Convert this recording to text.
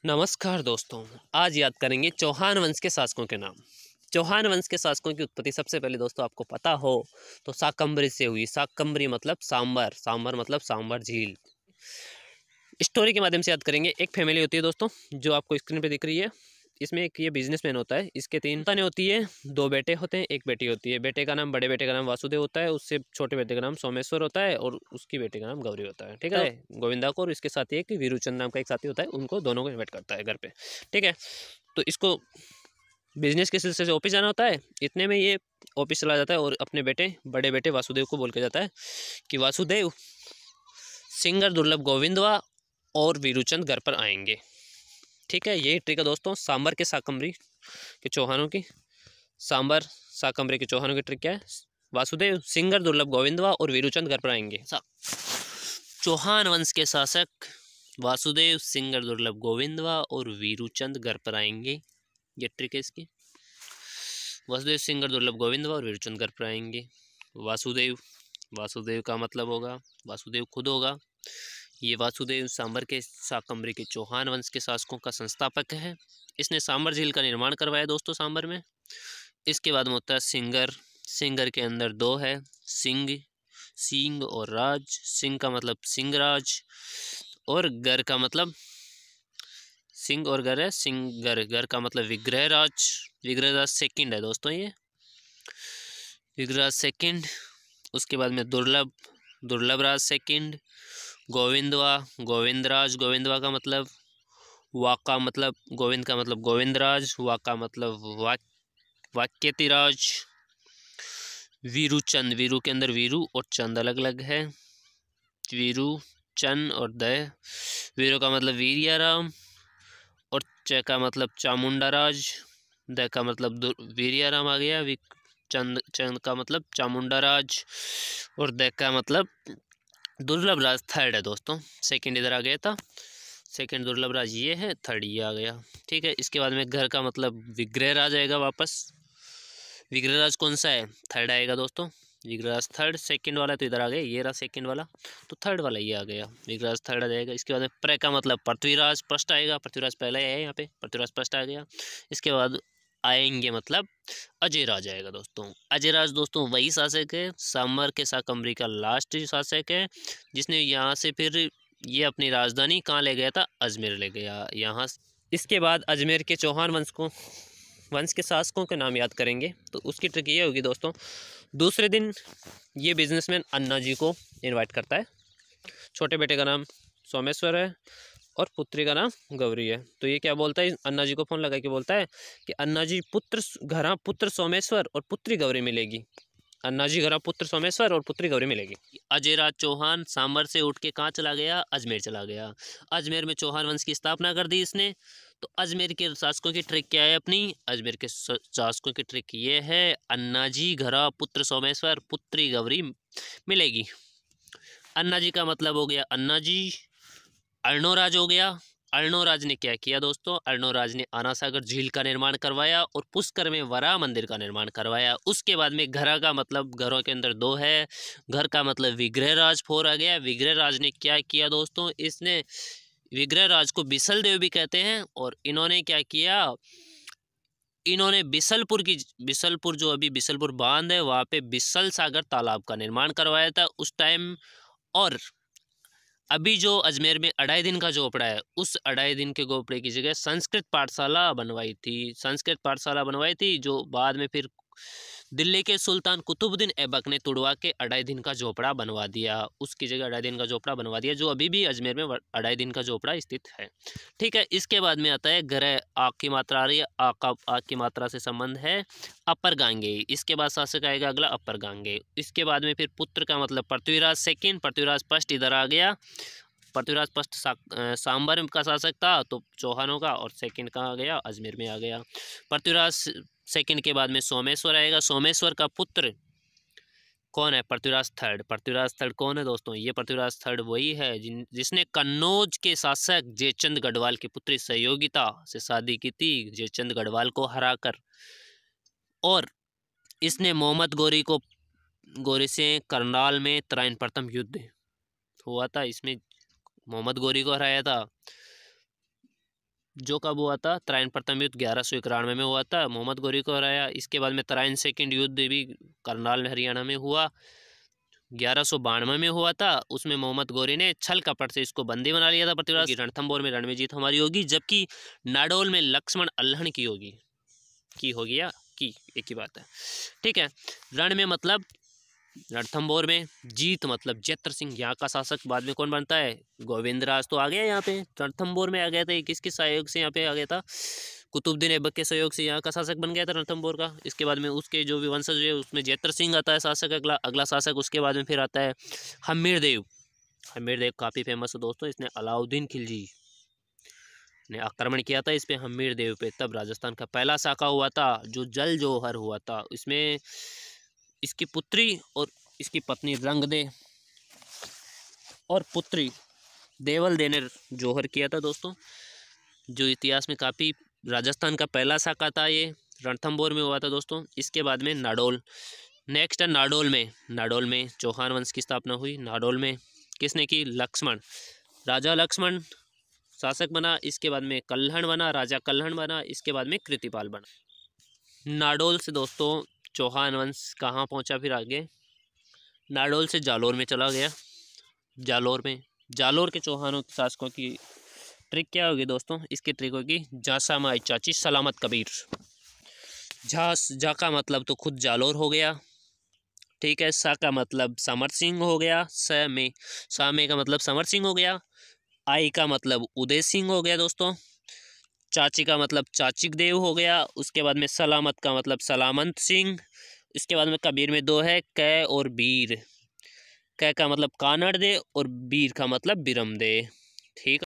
नमस्कार दोस्तों। आज याद करेंगे चौहान वंश के शासकों के नाम। चौहान वंश के शासकों की उत्पत्ति सबसे पहले दोस्तों आपको पता हो तो शाकंभरी से हुई। शाकंभरी मतलब सांबर, सांबर मतलब सांबर झील। स्टोरी के माध्यम से याद करेंगे। एक फैमिली होती है दोस्तों जो आपको स्क्रीन पे दिख रही है। इसमें एक ये बिजनेसमैन होता है। इसके 3 संतानें होती है, 2 बेटे होते हैं, 1 बेटी होती है। बेटे का नाम, बड़े बेटे का नाम वासुदेव होता है, उससे छोटे बेटे का नाम सोमेश्वर होता है और उसकी बेटी का नाम गौरी होता है। ठीक है, गोविंदा को और इसके साथ एक वीरूचंद नाम का एक साथी होता है, उनको दोनों को इन्वाइट करता है घर पे। ठीक है, तो इसको बिजनेस के सिलसिले से ऑफिस जाना होता है। इतने में ये ऑफिस चला जाता है और अपने बेटे, बड़े बेटे वासुदेव को बोल के जाता है कि वासुदेव, सिंगर दुर्लभ गोविंदवा और वीरूचंद घर पर आएंगे। ठीक है, यही ट्रिक है दोस्तों सांबर के शाकंभरी के चौहानों की। सांबर शाकंभरी के चौहानों की ट्रिक क्या है? वासुदेव, सिंगर दुर्लभ गोविंदवा और वीरूचंद घर पर आएंगे। चौहान वंश के शासक वासुदेव, सिंगर दुर्लभ गोविंदवा और वीरूचंद घर पर आएंगे। ये ट्रिक है इसकी। वासुदेव, सिंगर दुर्लभ गोविंदवा और वीरूचंद घर पर आएंगे। वासुदेव, वासुदेव का मतलब होगा वासुदेव खुद होगा। ये वासुदेव सांबर के शाकंभरी के चौहान वंश के शासकों का संस्थापक है। इसने सांबर झील का निर्माण करवाया दोस्तों सांबर में। इसके बाद में होता है सिंगर। सिंगर के अंदर 2 है, सिंह, सिंह और राज। सिंह का मतलब सिंहराज और गर का मतलब सिंह और गर है सिंगर। गर का मतलब विग्रहराज। विग्रहराज सेकंड है दोस्तों ये, विग्रहराज सेकंड। उसके बाद में दुर्लभ, दुर्लभ राज सेकंड। गोविंदवा, गोविंदराज। गोविंदवा का मतलब वाका, मतलब गोविंद का मतलब गोविंदराज, वाका मतलब वाक्यतिराज। वीरूचंद, वीरू के अंदर वीरू और चंद अलग अलग है। वीरू, चंद और दय। वीरू का मतलब वीरियाराम और च का मतलब चामुंडाराज। द का मतलब वीरियाराम आ गया। चंद, चंद का मतलब चामुंडाराज और द का मतलब दुर्लभ राज थर्ड है दोस्तों। सेकंड इधर आ गया था, सेकंड दुर्लभ राज ये है, थर्ड ये आ गया। ठीक है, इसके बाद में घर का मतलब विग्रह राज आएगा वापस। विग्रह राज कौन सा है? थर्ड आएगा दोस्तों। विग्रह राज थर्ड। सेकंड वाला तो इधर आ गया, ये रहा सेकंड वाला, तो थर्ड वाला ये आ गया, विग्रह राज थर्ड आ जाएगा। इसके बाद में प्र का मतलब पृथ्वीराज फर्स्ट आएगा। पृथ्वीराज पहले है यहाँ पे, पृथ्वीराज फर्स्ट आ गया। इसके बाद आएंगे मतलब अजयराज आएगा दोस्तों। अजयराज दोस्तों वही शासक है, सांबर के शाकंभरी का लास्ट शासक है, जिसने यहाँ से फिर ये अपनी राजधानी कहाँ ले गया था? अजमेर ले गया यहाँ। इसके बाद अजमेर के चौहान वंश के शासकों के नाम याद करेंगे तो उसकी ट्रिक ये होगी दोस्तों। दूसरे दिन ये बिजनेसमैन अन्ना जी को इनवाइट करता है। छोटे बेटे का नाम सोमेश्वर है और पुत्री का नाम गौरी है। तो ये क्या बोलता है, अन्ना जी को फ़ोन लगा के बोलता है कि अन्ना जी, पुत्र सोमेश्वर और पुत्री गौरी मिलेगी। अन्ना जी घरा पुत्र सोमेश्वर और पुत्री गौरी मिलेगी। अजयराज चौहान सांबर से उठ के कहाँ चला गया? अजमेर चला गया। अजमेर में चौहान वंश की स्थापना कर दी इसने। तो अजमेर के शासकों की ट्रिक क्या है अपनी? अजमेर के शासकों की ट्रिक ये है, अन्ना जी घरा पुत्र सोमेश्वर, पुत्री गौरी मिलेगी। अन्ना जी का मतलब हो गया अन्ना जी। अर्णोराज हो गया। अर्णोराज ने क्या किया दोस्तों? अर्णोराज ने आनासागर झील का निर्माण करवाया और पुष्कर में वराह मंदिर का निर्माण करवाया। उसके बाद में घरा का मतलब घरों के अंदर 2 है। घर का मतलब विग्रहराज 4 आ गया। विग्रहराज ने क्या किया दोस्तों? इसने विग्रहराज को बिसल देव भी कहते हैं और इन्होंने क्या किया? इन्होंने बिसलपुर जो अभी बिसलपुर बांध है वहाँ पे बिसल सागर तालाब का निर्माण करवाया था उस टाइम। और अभी जो अजमेर में 2.5 दिन का झोपड़ा है, उस 2.5 दिन के झोपड़े की जगह संस्कृत पाठशाला बनवाई थी। संस्कृत पाठशाला बनवाई थी जो बाद में फिर दिल्ली के सुल्तान कुतुबुद्दीन ऐबक ने तुड़वा के 2.5 दिन का झोपड़ा बनवा दिया। उसकी जगह 2.5 दिन का झोपड़ा बनवा दिया, जो अभी भी अजमेर में 2.5 दिन का झोपड़ा स्थित है। ठीक है, इसके बाद में आता है ग्रह। आ की मात्रा आ रही है, आ की मात्रा से संबंध है अपर गांगे। इसके बाद शासक आएगा अगला अपर गांगे। इसके बाद में फिर पुत्र का मतलब पृथ्वीराज सेकंड। पृथ्वीराज फर्स्ट इधर आ गया। पृथ्वीराज फर्स्ट सांबर का शासक था तो चौहानों का, और सेकंड कहाँ आ गया? अजमेर में आ गया। पृथ्वीराज सेकंड के बाद में सोमेश्वर आएगा। सोमेश्वर का पुत्र कौन है? पृथ्वीराज थर्ड। पृथ्वीराज थर्ड कौन है दोस्तों? ये पृथ्वीराज थर्ड वही है जिसने कन्नौज के शासक जयचंद गढ़वाल की पुत्री सहयोगिता से शादी की थी, जयचंद गढ़वाल को हराकर। और इसने मोहम्मद गोरी से करनाल में तराइन प्रथम युद्ध हुआ था, इसमें मोहम्मद गोरी को हराया था। जो कब हुआ था, तराइन प्रथम युद्ध 1191 में हुआ था, मोहम्मद गौरी को हराया। इसके बाद में तराइन सेकंड युद्ध भी करनाल हरियाणा में हुआ, 1192 में हुआ था। उसमें मोहम्मद गौरी ने छल कपट से इसको बंदी बना लिया था पृथ्वीराज। रणथंभौर में रण में जीत हमारी होगी, जबकि नाडोल में लक्ष्मण अल्हड़ की होगी। एक ही बात है, ठीक है। रण में मतलब रणथंभौर में, जीत मतलब जैत्र सिंह यहाँ का शासक। बाद में कौन बनता है, गोविंदराज तो आ गया यहाँ पे, रणथंभौर में आ गया था। किसके सहयोग से यहाँ पे आ गया था, कुतुबुद्दीन ऐबक के सहयोग से यहाँ का शासक बन गया था रणथंभौर का। इसके बाद में उसके जो भी वंशज है उसमें जैत्र सिंह आता है शासक, अगला शासक। उसके बाद में फिर आता है हम्मीर देव। हम्मीर देव काफ़ी फेमस है दोस्तों, इसने अलाउद्दीन खिलजी ने आक्रमण किया था इस पे, हम्मीर देव पे। तब राजस्थान का पहला शाखा हुआ था जो जल जौहर हुआ था। इसमें इसकी पुत्री और इसकी पत्नी रंगदे और पुत्री देवल दे ने जौहर किया था दोस्तों, जो इतिहास में काफ़ी, राजस्थान का पहला शाखा था ये, रणथंभौर में हुआ था दोस्तों। इसके बाद में नाडोल, नेक्स्ट है नाडोल में। नाडोल में चौहान वंश की स्थापना हुई। नाडोल में किसने की, लक्ष्मण, राजा लक्ष्मण शासक बना। इसके बाद में कल्हण बना, राजा कल्हण बना। इसके बाद में कृतिपाल बना। नाडोल से दोस्तों चौहान वंश कहाँ पहुँचा, फिर आगे नाडोल से जालोर में चला गया। जालोर के चौहानों शासकों की ट्रिक क्या होगी दोस्तों, इसकी ट्रिक होगी झांसा माई चाची सलामत कबीर। झा का मतलब तो खुद जालोर हो गया, ठीक है। सा का मतलब समर सिंह हो गया, सा में का मतलब समर सिंह हो गया। आई का मतलब उदय सिंह हो गया दोस्तों। चाची का मतलब चाचिक देव हो गया। उसके बाद में सलामत का मतलब सलामत सिंह। इसके बाद में कबीर में दो है, कै और बीर। कै का मतलब कानड़ दे और बीर का मतलब बिरम दे, ठीक।